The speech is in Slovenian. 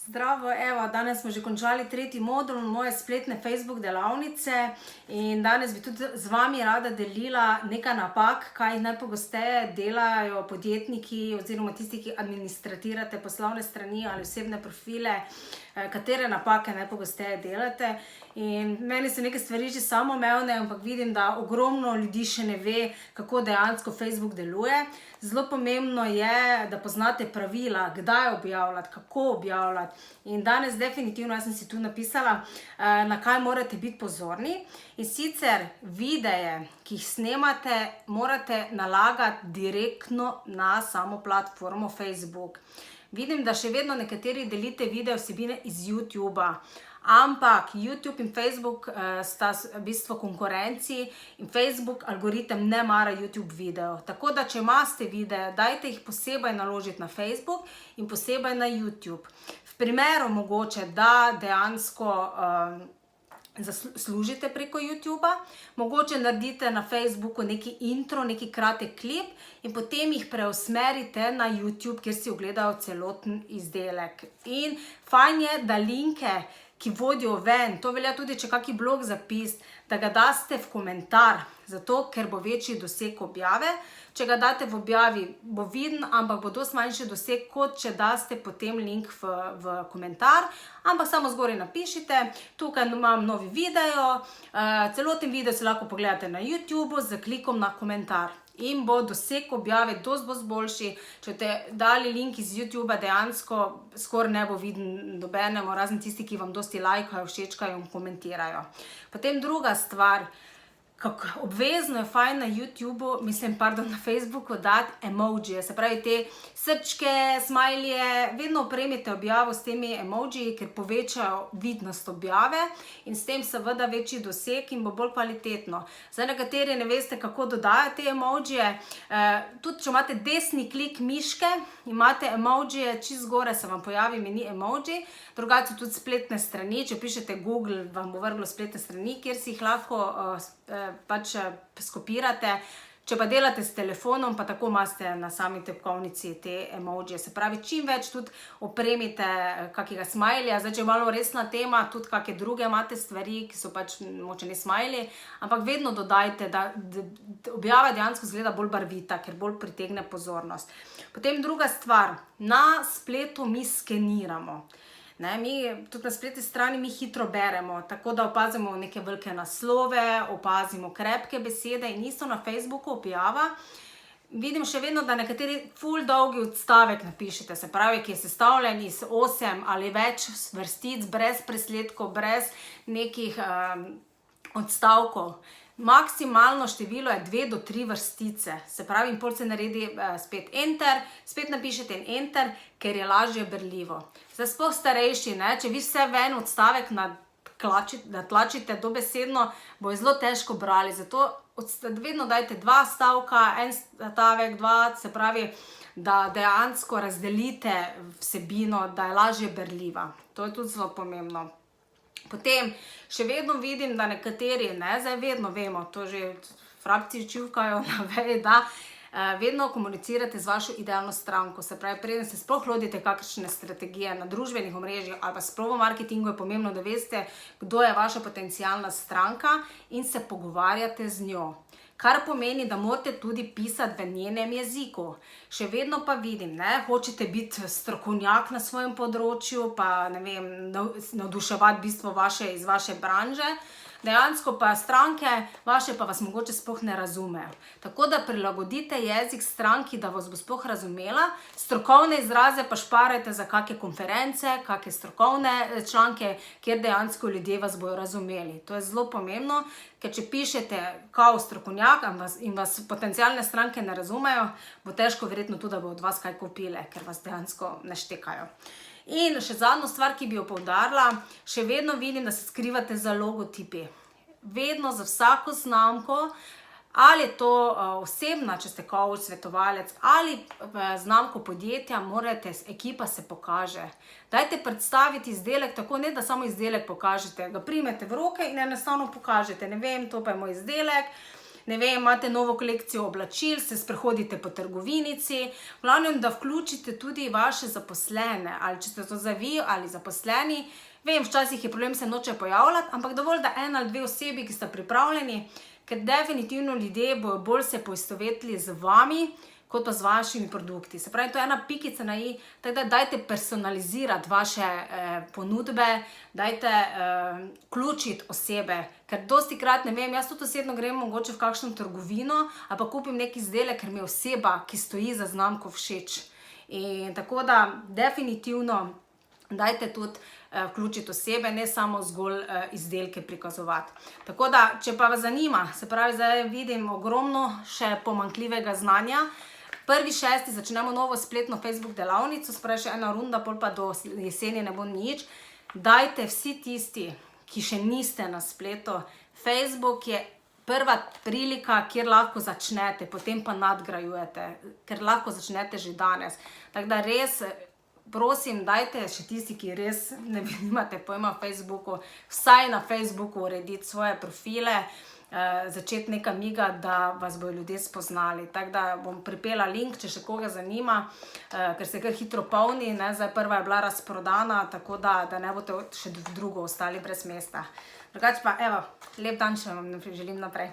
Zdravo, evo, danes smo že končali tretji modul moje spletne Facebook delavnice in danes bi tudi z vami rada delila nekaj napak, kaj najpogosteje delajo podjetniki oziroma tisti, ki administratirate poslovne strani ali osebne profile, katere napake najpogosteje delate. In meni so neke stvari že samoumevne, ampak vidim, da ogromno ljudi še ne ve, kako dejansko Facebook deluje. Zelo pomembno je, da poznate pravila, kdaj objavljati, kako objavljati. In danes definitivno, jaz sem si tu napisala, na kaj morate biti pozorni. In sicer videe, ki jih snemate, morate nalagati direktno na samo platformo Facebook. Vidim, da še vedno nekateri delite video vsebine iz YouTubea, ampak YouTube in Facebook sta v bistvu konkurenci in Facebook algoritem ne mara YouTube video. Tako da, če imate videe, dajte jih posebej naložiti na Facebook in posebej na YouTube. V primeru mogoče, da dejansko služite preko YouTubea, mogoče naredite na Facebooku neki intro, neki kratek klip in potem jih preusmerite na YouTube, kjer si ogledajo celoten izdelek. In fajn je, da linke, ki vodijo ven, to velja tudi, če kaki blog zapis, da ga daste v komentar, zato ker bo večji doseg objave. Če ga date v objavi, bo viden, ampak bo dosti manjši doseg, kot če daste potem link v komentar, ampak samo zgoraj napišite, tukaj imam novi video, celoten video si lahko pogledate na YouTubeu z klikom na komentar. In bo doseg objave dosti boljši. Če te dali link iz YouTubea, dejansko skoraj ne bo viden nobenemu, razen tisti, ki vam dosti lajkajo, všečkajo in komentirajo. Potem druga stvar, obvezno je fajn na YouTubeu, na Facebooku dati emojije, se pravi te srčke, smajlije, vedno opremite objavo s temi emojiji, ker povečajo vidnost objave in s tem seveda večji doseg in bo bolj kvalitetno. Zdaj nekateri ne veste, kako dodajati te emojije, tudi če imate desni klik miške, imate emojije, čisto zgoraj se vam pojavi meni emoji, drugače tudi spletne strani, če pišete Google, vam bo vrglo spletne strani, kjer si jih lahko pač skopirate. Če pa delate s telefonom, pa tako imate na sami tipkovnici te emojije. Se pravi, čim več tudi opremite kakega smajlija. Zdaj, če je malo resna tema, tudi kakšne druge imate stvari, ki so pač mogoče ne smajli, ampak vedno dodajte, da objava dejansko izgleda bolj barvita, ker bolj pritegne pozornost. Potem druga stvar, na spletu mi skeniramo. Mi tudi na spletni strani mi hitro beremo, tako da opazimo neke velike naslove, opazimo krepke besede in isto na Facebooku objava. Vidim še vedno, da nekateri ful dolgi odstavek napišete, se pravi, ki je sestavljen iz 8 ali več vrstic, brez presledkov, brez nekih odstavkov. Maksimalno število je 2 do 3 vrstice, se pravi, in pol se naredi spet enter, spet napišete in enter, ker je lažje berljivo. Zdaj sploh starejši, če vi vse ven odstavek natlačite dobesedno, bo je zelo težko brali, zato vedno dajte 2 stavka, 1 stavek, 2, se pravi, da dejansko razdelite vsebino, da je lažje berljiva. To je tudi zelo pomembno. Potem še vedno vidim, da nekateri, zdaj vedno vemo, to že frakci čivkajo na veji, da vedno komunicirate z vašo idealno stranko. Se pravi, preden se sploh lotite kakšne strategije na družbenih omrežjih ali pa sploh v marketingu, je pomembno, da veste, kdo je vaša potencialna stranka in se pogovarjate z njo. Kar pomeni, da morate tudi pisati v njenem jeziku. Še vedno pa vidim, hočete biti strokovnjak na svojem področju, pa ne vem, navduševati v bistvu iz vaše branže, dejansko pa stranke vaše pa vas mogoče sploh ne razumejo. Tako da prilagodite jezik stranki, da vas bo sploh razumela, strokovne izraze pa šparajte za kakšne konference, kakšne strokovne članke, kjer dejansko ljudje vas bojo razumeli. To je zelo pomembno, ker če pišete kao strokovnjak in vas potencialne stranke ne razumejo, bo težko verjetno tudi, da bo od vas kaj kupile, ker vas dejansko ne štekajo. In še zadnjo stvar, ki bi jo poudarila, še vedno vidim, da se skrivate za logotipi. Vedno za vsako znamko, ali je to osebna, če ste coach, svetovalec, ali znamko podjetja, ekipa se pokaže. Dajte predstaviti izdelek tako, ne da samo izdelek pokažete, ga primete v roke in enostavno pokažete. Ne vem, to pa je moj izdelek, ne vem, imate novo kolekcijo oblačil, se sprehodite po trgovinici, v glavnem, da vključite tudi vaše zaposlene, ali če ste to za vi ali zaposleni. Vem, včasih je problem, se noče pojavljati, ampak dovolj, da ena ali dve osebi, ki sta pripravljeni, ker definitivno ljudje bojo bolj se poistovetili z vami, kot pa z vašimi produkti. Se pravi, to je ena pikica na i, tako da dajte personalizirati vaše ponudbe, dajte vključiti osebe, ker dosti krat, ne vem, jaz tudi osebno grem mogoče v kakšno trgovino, ali pa kupim neki izdelek, ker mi je oseba, ki stoji za znamko, všeč. In tako da definitivno dajte tudi vključiti osebe, ne samo zgolj izdelke prikazovati. Tako da, če pa vas zanima, se pravi, zdaj vidim ogromno še pomanjkljivega znanja. 1.6. začnemo novo spletno Facebook delavnico, se pravi še ena runda, pol pa do jeseni ne bo nič. Dajte vsi tisti, ki še niste na spletu. Facebook je prva prilika, kjer lahko začnete, potem pa nadgrajujete, ker lahko začnete že danes. Tako da res, prosim, dajte še tisti, ki res nimate pojma v Facebooku, vsaj na Facebooku urediti svoje profile, začeti nekaj migati, da vas bojo ljudje spoznali. Tako da bom pripela link, če še koga zanima, ker se kar hitro polni, ne? Zdaj prva je bila razprodana, tako da ne boste še drugo ostali brez mesta. Drugače pa, evo, lep dan še vam želim naprej.